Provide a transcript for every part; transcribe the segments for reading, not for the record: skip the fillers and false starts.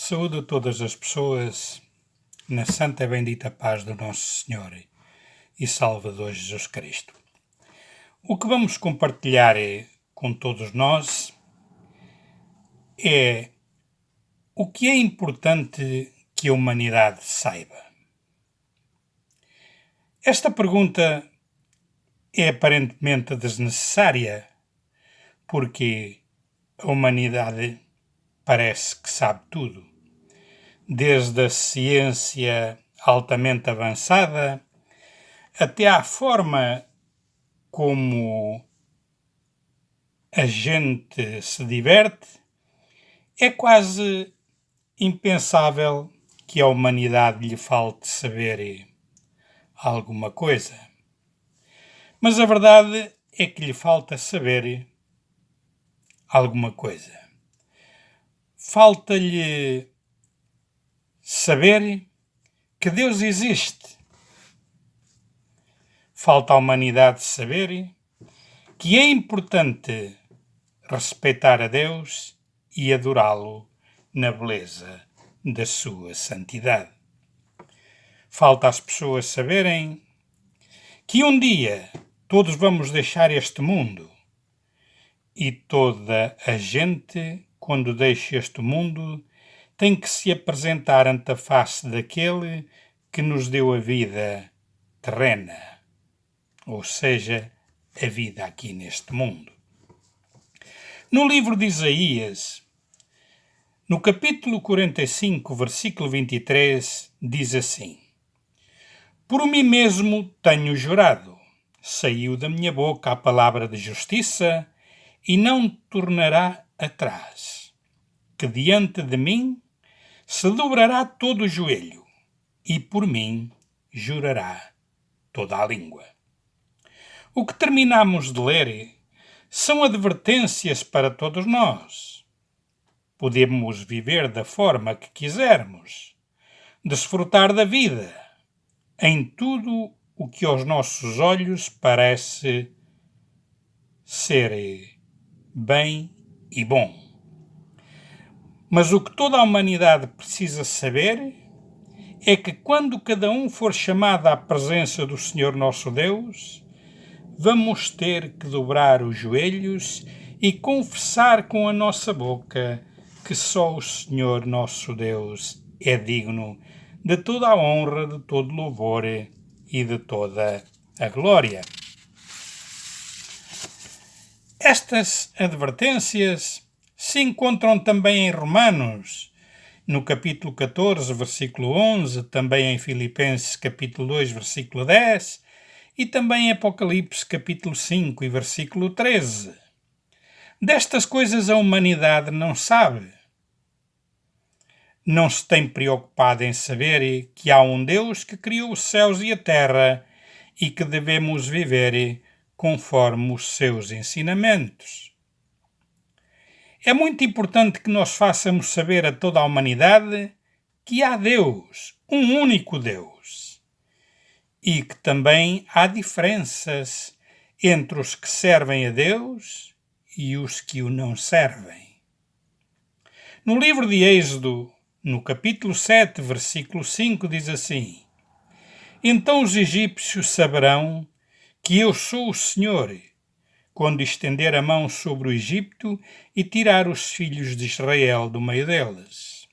Saúde a todas as pessoas na santa e bendita paz do nosso Senhor e Salvador Jesus Cristo. O que vamos compartilhar com todos nós é o que é importante que a humanidade saiba. Esta pergunta é aparentemente desnecessária porque a humanidade parece que sabe tudo. Desde a ciência altamente avançada até à forma como a gente se diverte, é quase impensável que a humanidade lhe falte saber alguma coisa. Mas a verdade é que lhe falta saber alguma coisa. Falta-lhe saber que Deus existe. Falta à humanidade saber que é importante respeitar a Deus e adorá-lo na beleza da sua santidade. Falta às pessoas saberem que um dia todos vamos deixar este mundo e toda a gente, quando deixa este mundo, tem que se apresentar ante a face daquele que nos deu a vida terrena, ou seja, a vida aqui neste mundo. No livro de Isaías, no capítulo 45, versículo 23, diz assim: Por mim mesmo tenho jurado, saiu da minha boca a palavra de justiça e não tornará atrás, que diante de mim se dobrará todo o joelho e por mim jurará toda a língua. O que terminamos de ler são advertências para todos nós. Podemos viver da forma que quisermos, desfrutar da vida, em tudo o que aos nossos olhos parece ser bem e bom. Mas o que toda a humanidade precisa saber é que quando cada um for chamado à presença do Senhor nosso Deus, vamos ter que dobrar os joelhos e confessar com a nossa boca que só o Senhor nosso Deus é digno de toda a honra, de todo louvor e de toda a glória. Estas advertências se encontram também em Romanos, no capítulo 14, versículo 11, também em Filipenses, capítulo 2, versículo 10, e também em Apocalipse, capítulo 5 e versículo 13. Destas coisas a humanidade não sabe. Não se tem preocupado em saber que há um Deus que criou os céus e a terra e que devemos viver conforme os seus ensinamentos. É muito importante que nós façamos saber a toda a humanidade que há Deus, um único Deus, e que também há diferenças entre os que servem a Deus e os que o não servem. No livro de Êxodo, no capítulo 7, versículo 5, diz assim: Então os egípcios saberão que eu sou o Senhor, quando estender a mão sobre o Egito e tirar os filhos de Israel do meio deles.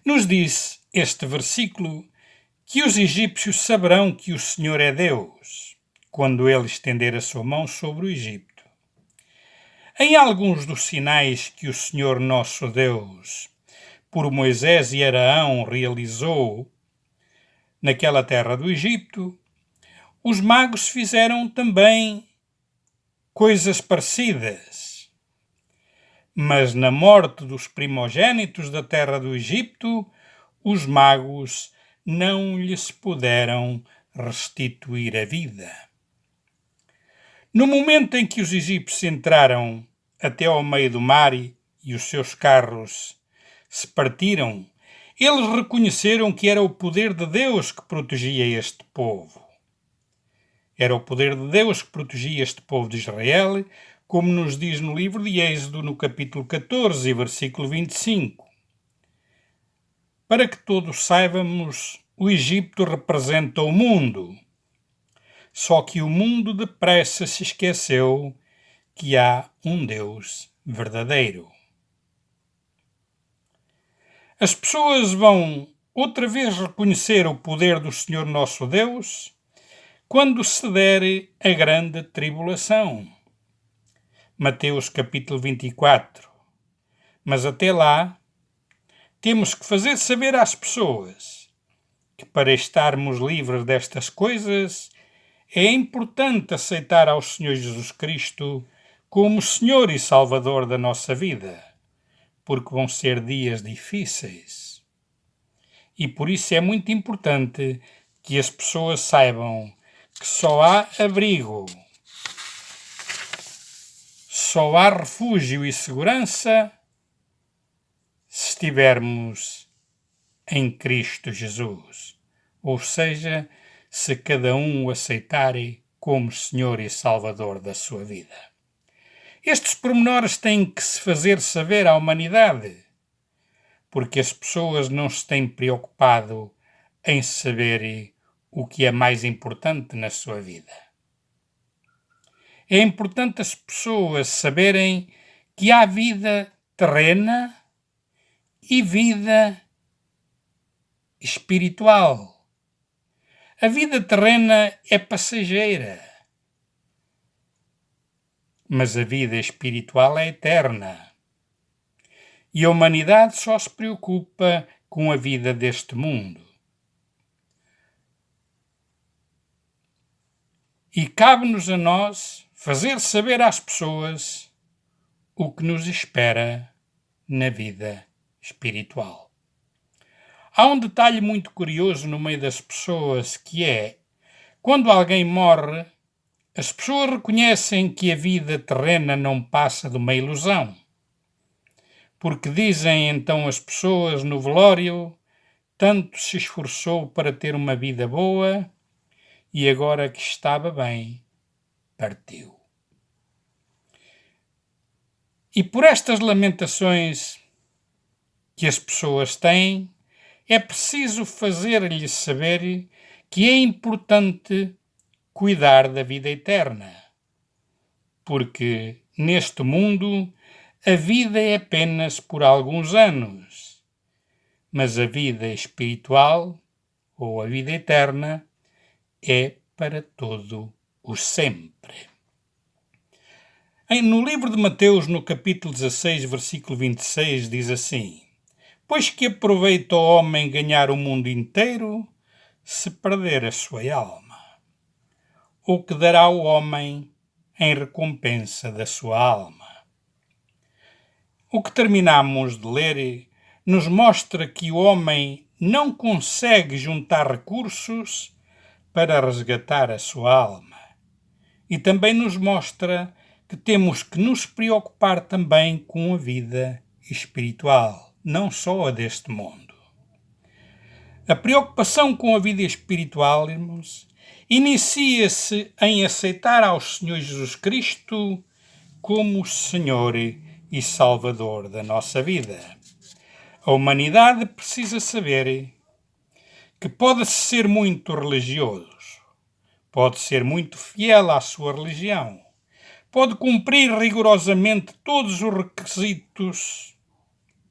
Nos diz este versículo que os egípcios saberão que o Senhor é Deus, quando ele estender a sua mão sobre o Egito. Em alguns dos sinais que o Senhor nosso Deus, por Moisés e Araão, realizou naquela terra do Egito, os magos fizeram também coisas parecidas. Mas na morte dos primogênitos da terra do Egito, os magos não lhes puderam restituir a vida. No momento em que os egípcios entraram até ao meio do mar e os seus carros se partiram, eles reconheceram que era o poder de Deus que protegia este povo. Era o poder de Deus que protegia este povo de Israel, como nos diz no livro de Êxodo, no capítulo 14, versículo 25. Para que todos saibamos, o Egito representa o mundo. Só que o mundo depressa se esqueceu que há um Deus verdadeiro. As pessoas vão outra vez reconhecer o poder do Senhor nosso Deus quando se der a grande tribulação. Mateus capítulo 24. Mas até lá, temos que fazer saber às pessoas que para estarmos livres destas coisas é importante aceitar ao Senhor Jesus Cristo como Senhor e Salvador da nossa vida, porque vão ser dias difíceis. E por isso é muito importante que as pessoas saibam que só há abrigo, só há refúgio e segurança se estivermos em Cristo Jesus. Ou seja, se cada um o aceitar como Senhor e Salvador da sua vida. Estes pormenores têm que se fazer saber à humanidade, porque as pessoas não se têm preocupado em saber o que é mais importante na sua vida. É importante as pessoas saberem que há vida terrena e vida espiritual. A vida terrena é passageira, mas a vida espiritual é eterna. E a humanidade só se preocupa com a vida deste mundo. E cabe-nos a nós fazer saber às pessoas o que nos espera na vida espiritual. Há um detalhe muito curioso no meio das pessoas que é, quando alguém morre, as pessoas reconhecem que a vida terrena não passa de uma ilusão. Porque dizem então as pessoas no velório, tanto se esforçou para ter uma vida boa e agora que estava bem, partiu. E por estas lamentações que as pessoas têm, é preciso fazer-lhes saber que é importante cuidar da vida eterna, porque neste mundo a vida é apenas por alguns anos, mas a vida espiritual, ou a vida eterna, é para todo o sempre. No livro de Mateus, no capítulo 16, versículo 26, diz assim: Pois que aproveita o homem ganhar o mundo inteiro, se perder a sua alma? Ou que dará o homem em recompensa da sua alma? O que terminamos de ler nos mostra que o homem não consegue juntar recursos para resgatar a sua alma. E também nos mostra que temos que nos preocupar também com a vida espiritual, não só a deste mundo. A preocupação com a vida espiritual, irmãos, inicia-se em aceitar ao Senhor Jesus Cristo como Senhor e Salvador da nossa vida. A humanidade precisa saber que pode ser muito religioso, pode ser muito fiel à sua religião, pode cumprir rigorosamente todos os requisitos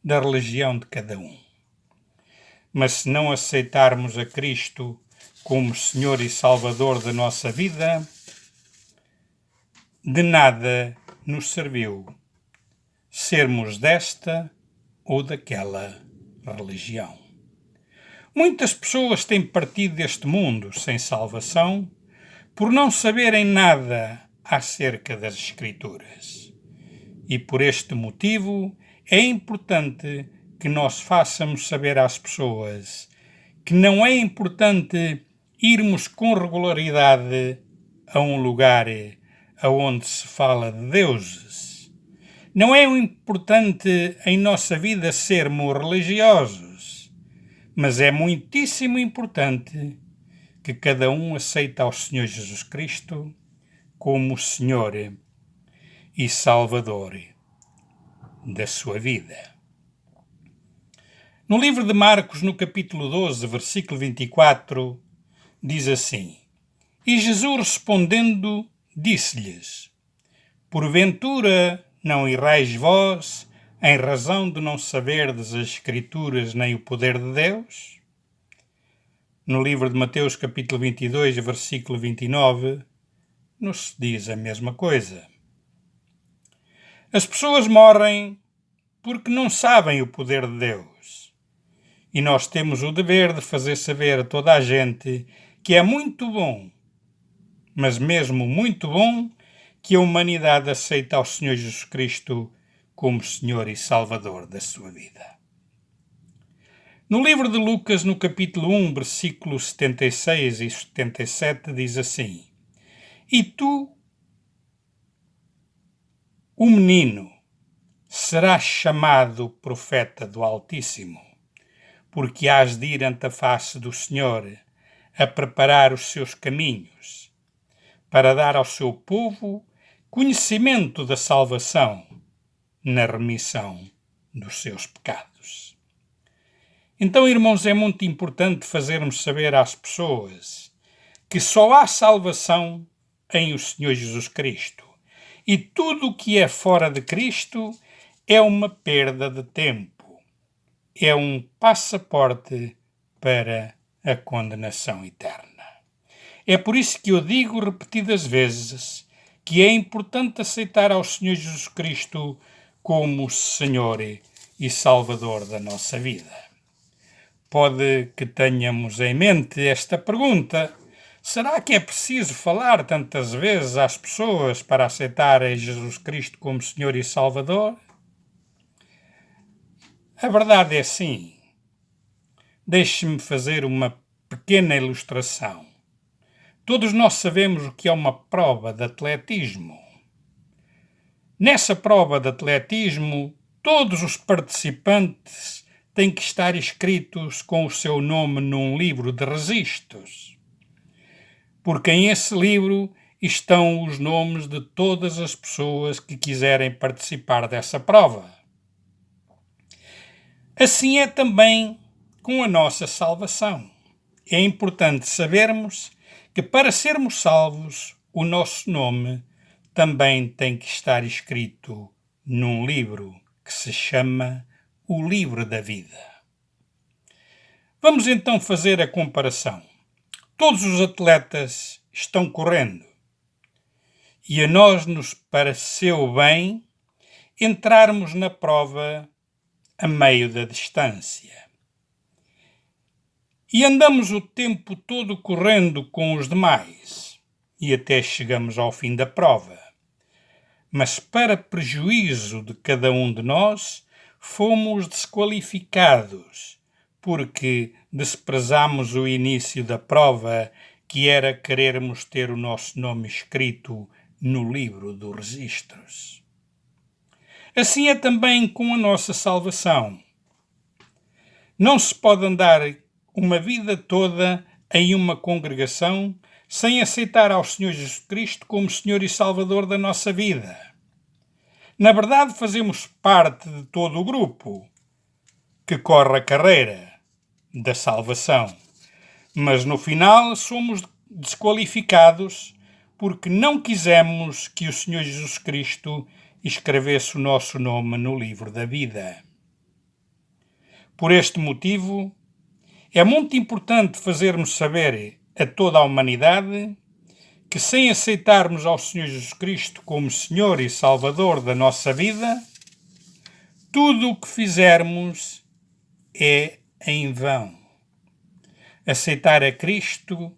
da religião de cada um. Mas se não aceitarmos a Cristo como Senhor e Salvador da nossa vida, de nada nos serviu sermos desta ou daquela religião. Muitas pessoas têm partido deste mundo sem salvação por não saberem nada acerca das Escrituras. E por este motivo é importante que nós façamos saber às pessoas que não é importante irmos com regularidade a um lugar onde se fala de deuses. Não é importante em nossa vida sermos religiosos, mas é muitíssimo importante que cada um aceite ao Senhor Jesus Cristo como Senhor e Salvador da sua vida. No livro de Marcos, no capítulo 12, versículo 24, diz assim: E Jesus respondendo, disse-lhes: Porventura não errais vós, em razão de não saberdes as Escrituras nem o poder de Deus? No livro de Mateus, capítulo 22, versículo 29, nos diz a mesma coisa. As pessoas morrem porque não sabem o poder de Deus. E nós temos o dever de fazer saber a toda a gente que é muito bom, mas mesmo muito bom, que a humanidade aceita ao Senhor Jesus Cristo como Senhor e Salvador da sua vida. No livro de Lucas, no capítulo 1, versículos 76 e 77, diz assim: E tu, o menino, serás chamado profeta do Altíssimo, porque hás de ir ante a face do Senhor a preparar os seus caminhos, para dar ao seu povo conhecimento da salvação na remissão dos seus pecados. Então, irmãos, é muito importante fazermos saber às pessoas que só há salvação em o Senhor Jesus Cristo. E tudo o que é fora de Cristo é uma perda de tempo. É um passaporte para a condenação eterna. É por isso que eu digo repetidas vezes que é importante aceitar ao Senhor Jesus Cristo como Senhor e Salvador da nossa vida. Pode que tenhamos em mente esta pergunta: será que é preciso falar tantas vezes às pessoas para aceitarem Jesus Cristo como Senhor e Salvador? A verdade é sim. Deixe-me fazer uma pequena ilustração. Todos nós sabemos o que é uma prova de atletismo. Nessa prova de atletismo, todos os participantes têm que estar inscritos com o seu nome num livro de registros, porque em esse livro estão os nomes de todas as pessoas que quiserem participar dessa prova. Assim é também com a nossa salvação. É importante sabermos que para sermos salvos, o nosso nome também tem que estar escrito num livro que se chama o Livro da Vida. Vamos então fazer a comparação. Todos os atletas estão correndo e a nós nos pareceu bem entrarmos na prova a meio da distância. E andamos o tempo todo correndo com os demais e até chegamos ao fim da prova. Mas para prejuízo de cada um de nós, fomos desqualificados, porque desprezamos o início da prova, que era querermos ter o nosso nome escrito no livro dos registros. Assim é também com a nossa salvação. Não se pode andar uma vida toda em uma congregação sem aceitar ao Senhor Jesus Cristo como Senhor e Salvador da nossa vida. Na verdade, fazemos parte de todo o grupo que corre a carreira da salvação, mas no final somos desqualificados porque não quisemos que o Senhor Jesus Cristo escrevesse o nosso nome no livro da vida. Por este motivo, é muito importante fazermos saber a toda a humanidade que, sem aceitarmos ao Senhor Jesus Cristo como Senhor e Salvador da nossa vida, tudo o que fizermos é em vão. Aceitar a Cristo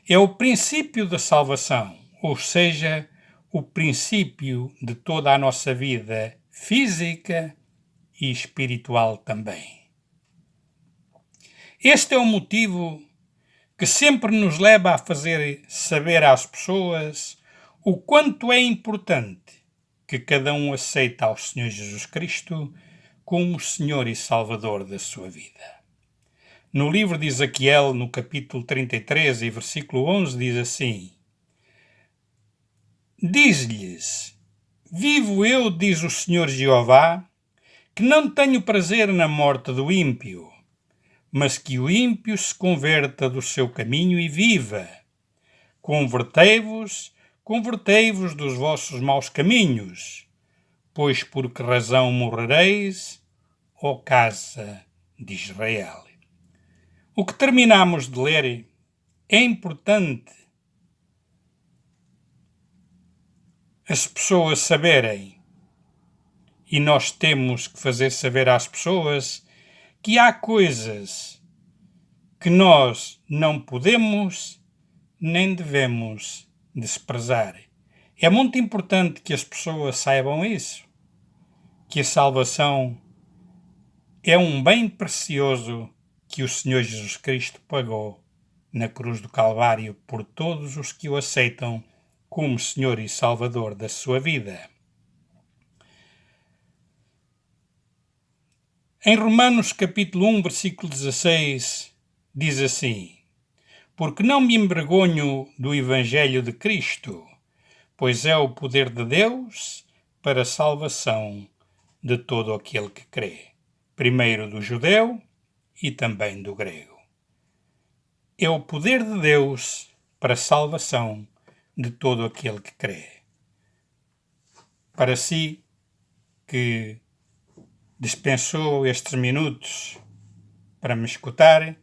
é o princípio da salvação, ou seja, o princípio de toda a nossa vida física e espiritual também. Este é o motivo que sempre nos leva a fazer saber às pessoas o quanto é importante que cada um aceite ao Senhor Jesus Cristo como Senhor e Salvador da sua vida. No livro de Ezequiel, no capítulo 33 e versículo 11, diz assim: Diz-lhes: Vivo eu, diz o Senhor Jeová, que não tenho prazer na morte do ímpio, mas que o ímpio se converta do seu caminho e viva. Convertei-vos dos vossos maus caminhos, pois por que razão morrereis, ó casa de Israel? O que terminamos de ler é importante as pessoas saberem, e nós temos que fazer saber às pessoas que há coisas que nós não podemos nem devemos desprezar. É muito importante que as pessoas saibam isso, que a salvação é um bem precioso que o Senhor Jesus Cristo pagou na cruz do Calvário por todos os que o aceitam como Senhor e Salvador da sua vida. Em Romanos capítulo 1, versículo 16, diz assim: Porque não me envergonho do Evangelho de Cristo, pois é o poder de Deus para a salvação de todo aquele que crê, primeiro do judeu e também do grego. É o poder de Deus para a salvação de todo aquele que crê. Para si que dispensou estes minutos para me escutar,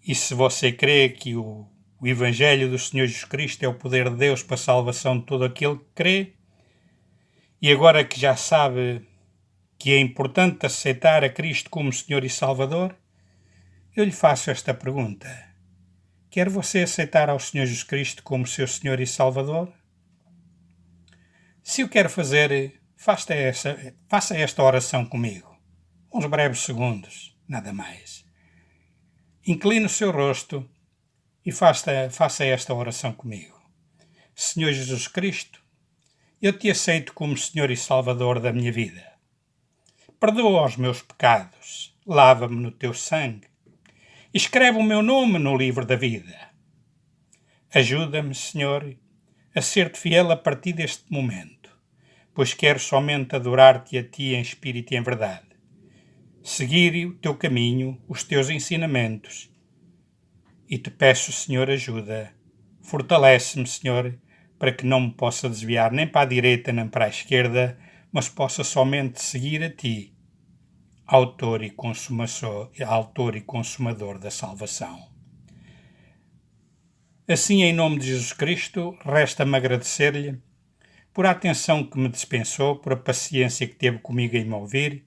e se você crê que o Evangelho do Senhor Jesus Cristo é o poder de Deus para a salvação de todo aquele que crê, e agora que já sabe que é importante aceitar a Cristo como Senhor e Salvador, eu lhe faço esta pergunta: quer você aceitar ao Senhor Jesus Cristo como seu Senhor e Salvador? Se o quer fazer, faça esta oração comigo. Uns breves segundos, nada mais. Incline o seu rosto e faça esta oração comigo. Senhor Jesus Cristo, eu te aceito como Senhor e Salvador da minha vida. Perdoa os meus pecados, lava-me no teu sangue, escreve o meu nome no livro da vida. Ajuda-me, Senhor, a ser-te fiel a partir deste momento, pois quero somente adorar-te a ti em espírito e em verdade. Seguir o teu caminho, os teus ensinamentos. E te peço, Senhor, ajuda. Fortalece-me, Senhor, para que não me possa desviar nem para a direita nem para a esquerda, mas possa somente seguir a ti, autor e consumador da salvação. Assim, em nome de Jesus Cristo, resta-me agradecer-lhe por a atenção que me dispensou, por a paciência que teve comigo em me ouvir,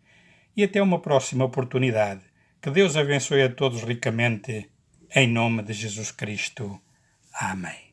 e até uma próxima oportunidade. Que Deus abençoe a todos ricamente, em nome de Jesus Cristo. Amém.